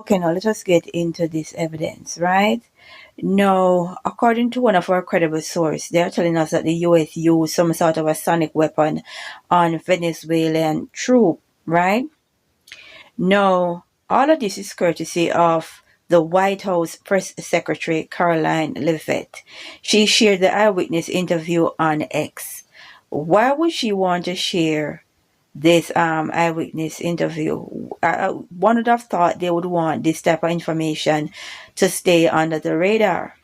Okay, now let us get into this evidence, right? Now, according to one of our credible sources, they are telling us that the US used some sort of a sonic weapon on Venezuelan troop, right? Now, all of this is courtesy of the White House Press Secretary Caroline Levitt. She shared the eyewitness interview on X. Why would she want to share this eyewitness interview? One would have thought they would want this type of information to stay under the radar.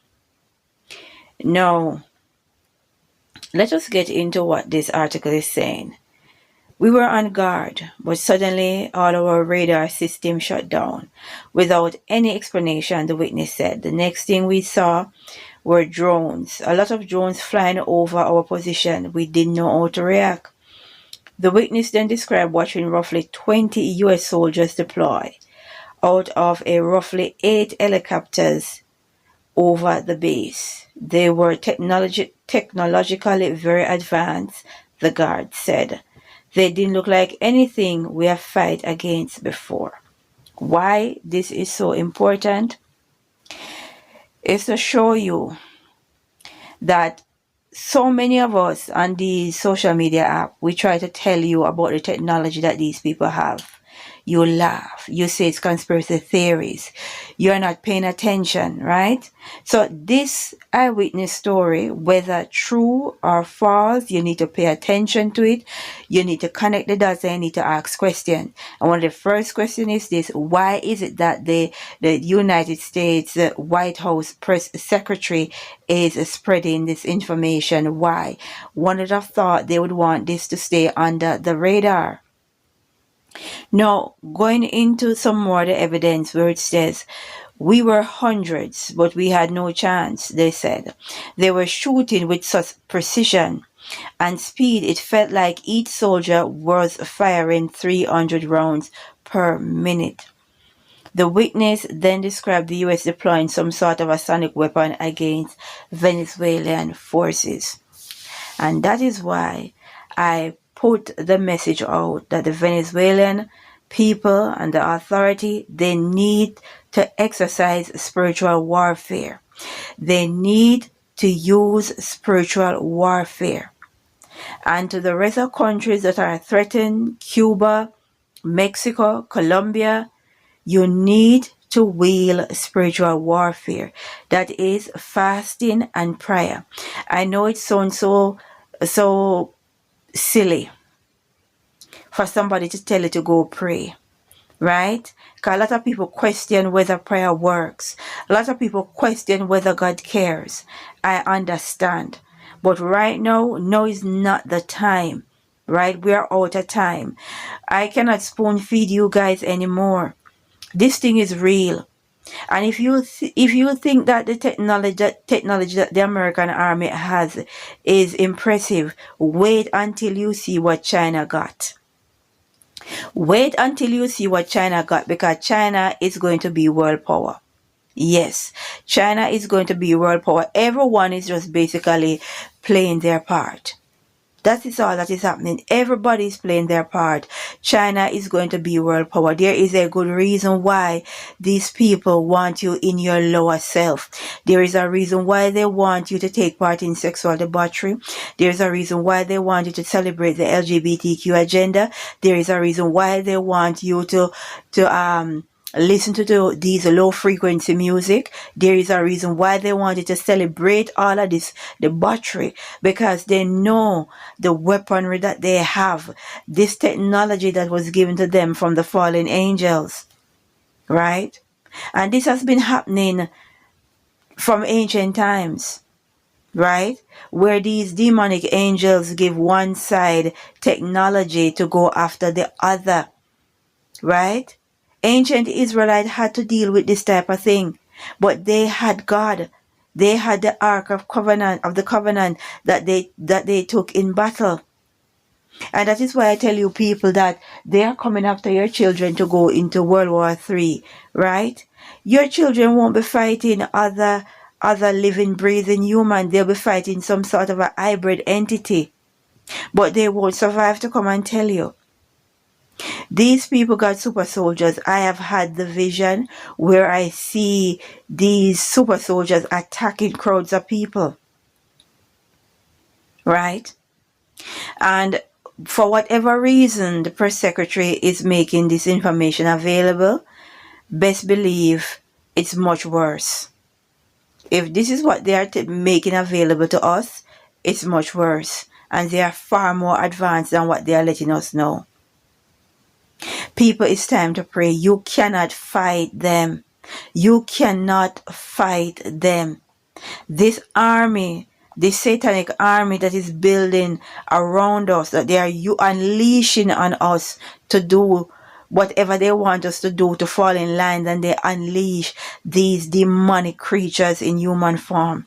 Now, let us get into what this article is saying. We were on guard, but suddenly all our radar system shut down. Without any explanation, the witness said. The next thing we saw were drones. A lot of drones flying over our position. We didn't know how to react. The witness then described watching roughly 20 US soldiers deploy out of a roughly 8 helicopters over the base. They were technologically very advanced, the guard said. They didn't look like anything we have fought against before. Why this is so important is to show you that so many of us on the social media app, we try to tell you about the technology that these people have. You laugh. You say it's conspiracy theories. You're not paying attention, right? So this eyewitness story, whether true or false, you need to pay attention to it. You need to connect the dots and you need to ask questions. And one of the first questions is this: why is it that the United States White House Press Secretary is spreading this information? Why? One would have thought they would want this to stay under the radar. Now, going into some more of the evidence where it says, we were hundreds, but we had no chance, they said. They were shooting with such precision and speed, it felt like each soldier was firing 300 rounds per minute. The witness then described the US deploying some sort of a sonic weapon against Venezuelan forces. And that is why I put the message out that the Venezuelan people and the authority, they need to exercise spiritual warfare. They need to use spiritual warfare. And to the rest of countries that are threatened, Cuba, Mexico, Colombia, you need to wield spiritual warfare. That is fasting and prayer. I know it sounds so silly for somebody to tell you to go pray, right? Because a lot of people question whether prayer works. A lot of people question whether God cares. I understand. But right now is not the time, right? We are out of time. I cannot spoon feed you guys anymore. This thing is real. And if you think that the technology that the American army has is impressive, wait until you see what China got. Wait until you see what China got, because China is going to be world power. Yes, China is going to be world power. Everyone is just basically playing their part. That is all that is happening. Everybody is playing their part. China is going to be world power. There is a good reason why these people want you in your lower self. There is a reason why they want you to take part in sexual debauchery. There is a reason why they want you to celebrate the LGBTQ agenda. There is a reason why they want you to listen to these low frequency music. There is a reason why they wanted to celebrate all of this debauchery, because they know the weaponry that they have, this technology that was given to them from the fallen angels, right? And this has been happening from ancient times, right? Where these demonic angels give one side technology to go after the other, right? Ancient Israelites had to deal with this type of thing, but they had God. They had the Ark of the Covenant that they took in battle. And that is why I tell you people that they are coming after your children to go into World War III, right? Your children won't be fighting other living, breathing human. They'll be fighting some sort of a hybrid entity. But they won't survive to come and tell you. These people got super soldiers. I have had the vision where I see these super soldiers attacking crowds of people, right? And for whatever reason, the press secretary is making this information available. Best believe it's much worse. If this is what they are making available to us, it's much worse. And they are far more advanced than what they are letting us know. People, it's time to pray. You cannot fight them. You cannot fight them. This army, this satanic army that is building around us, that they are unleashing on us to do whatever they want us to do, to fall in line, and they unleash these demonic creatures in human form.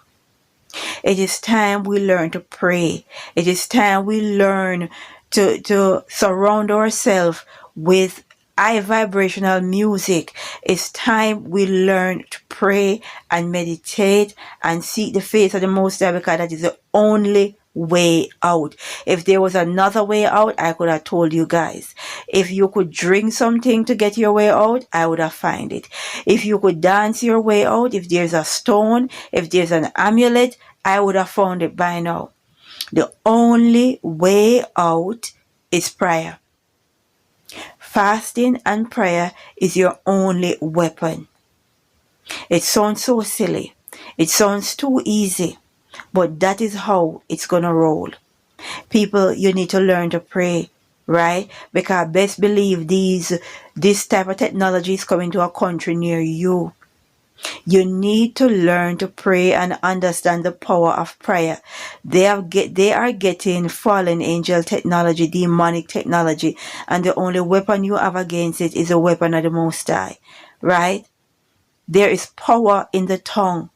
It is time we learn to pray. It is time we learn to surround ourselves with high vibrational music. It's time we learn to pray and meditate and seek the face of the Most High, because that is the only way out. If there was another way out, I could have told you guys. If you could drink something to get your way out, I would have found it. If you could dance your way out, if there's a stone, if there's an amulet, I would have found it by now. The only way out is prayer. Fasting and prayer is your only weapon. It sounds so silly. It sounds too easy. But that is how it's going to roll. People, you need to learn to pray, right? Because best believe this type of technology is coming to a country near you. You need to learn to pray and understand the power of prayer. They are getting fallen angel technology, demonic technology, and the only weapon you have against it is a weapon of the Most High, right? There is power in the tongue,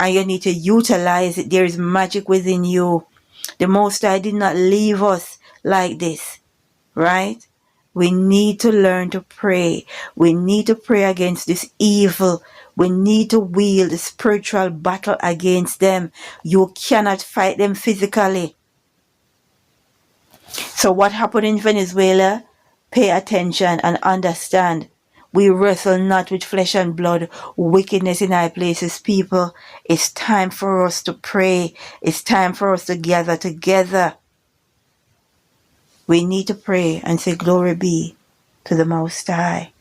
and you need to utilize it. There is magic within you. The Most High did not leave us like this, right? We need to learn to pray. We need to pray against this evil. We need to wield the spiritual battle against them. You cannot fight them physically. So what happened in Venezuela? Pay attention and understand. We wrestle not with flesh and blood, wickedness in high places, people. It's time for us to pray. It's time for us to gather together. We need to pray and say, glory be to the Most High.